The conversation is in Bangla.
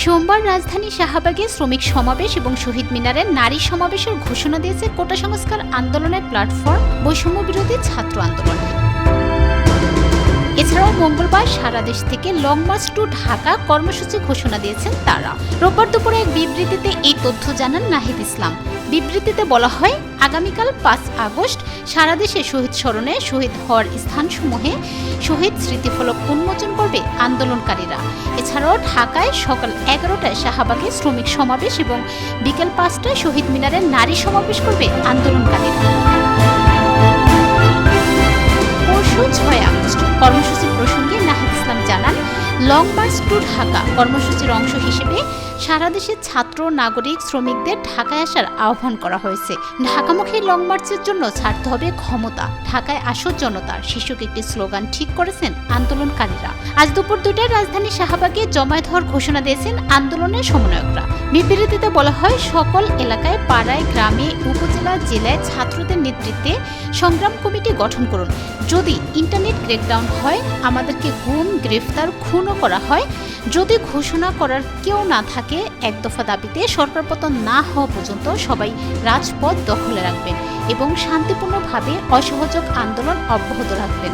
সোমবার রাজধানী শাহবাগে শ্রমিক সমাবেশ এবং শহীদ মিনারে নারী সমাবেশের ঘোষণা দিয়েছে কোটা সংস্কার আন্দোলনের প্ল্যাটফর্ম বৈষম্য বিরোধী ছাত্র আন্দোলন। এছাড়াও মঙ্গলবার সারা দেশ থেকে লং মার্চ টু ঢাকা কর্মসূচি ঘোষণা দিয়েছেন তারা। রোববার দুপুরে এক বিবৃতিতে এই তথ্য জানান নাহিদ ইসলাম। বিবৃতিতে বলা হয়, আগামীকাল ৫ আগস্ট সারা দেশে শহীদ স্মরণে শহীদ হওয়ার স্থানসমূহে শহীদ স্মৃতিফলক উন্মোচন করবে আন্দোলনকারীরা। এছাড়াও ঢাকায় সকাল ১১টায় শাহবাগে শ্রমিক সমাবেশ এবং বিকেল ৫টায় শহীদ মিনারে নারী সমাবেশ করবে আন্দোলনকারীরা। পরশু ৬ আগস্ট কর্মসূচির প্রসঙ্গে নাহিদ ইসলাম জানান, লং মার্চ টু ঢাকা কর্মসূচির অংশ হিসেবে সারা দেশের ছাত্র, নাগরিক, শ্রমিকদের ঢাকায় আসার আহ্বান করা হয়েছে। ঢাকামুখী লং মার্চের জন্য ছাড়তে হবে ক্ষমতা, ঢাকায় আসো জনতার শীর্ষক একটি স্লোগান ঠিক করেছেন আন্দোলনকারীরা। আজ দুপুর ২টায় রাজধানী শাহবাগে জমায়েত হওয়ার ঘোষণা দিয়েছেন আন্দোলনের সমন্বয়করা। বিবৃতিতে বলা হয়, সকল এলাকায়, পাড়ায়, গ্রামে, উপজেলা, জেলায় ছাত্রদের নেতৃত্বে সংগ্রাম কমিটি গঠন করুন। যদি ইন্টারনেট ক্র্যাকডাউন হয়, আমাদেরকে গুম, গ্রেফতার, খুনও করা হয়, যদি ঘোষণা করার কেউ না থাকে, এক দফা দাবিতে সরকার পতন না হওয়া পর্যন্ত সবাই রাজপথ দখলে রাখবেন এবং শান্তিপূর্ণভাবে অসহযোগ আন্দোলন অব্যাহত রাখবেন।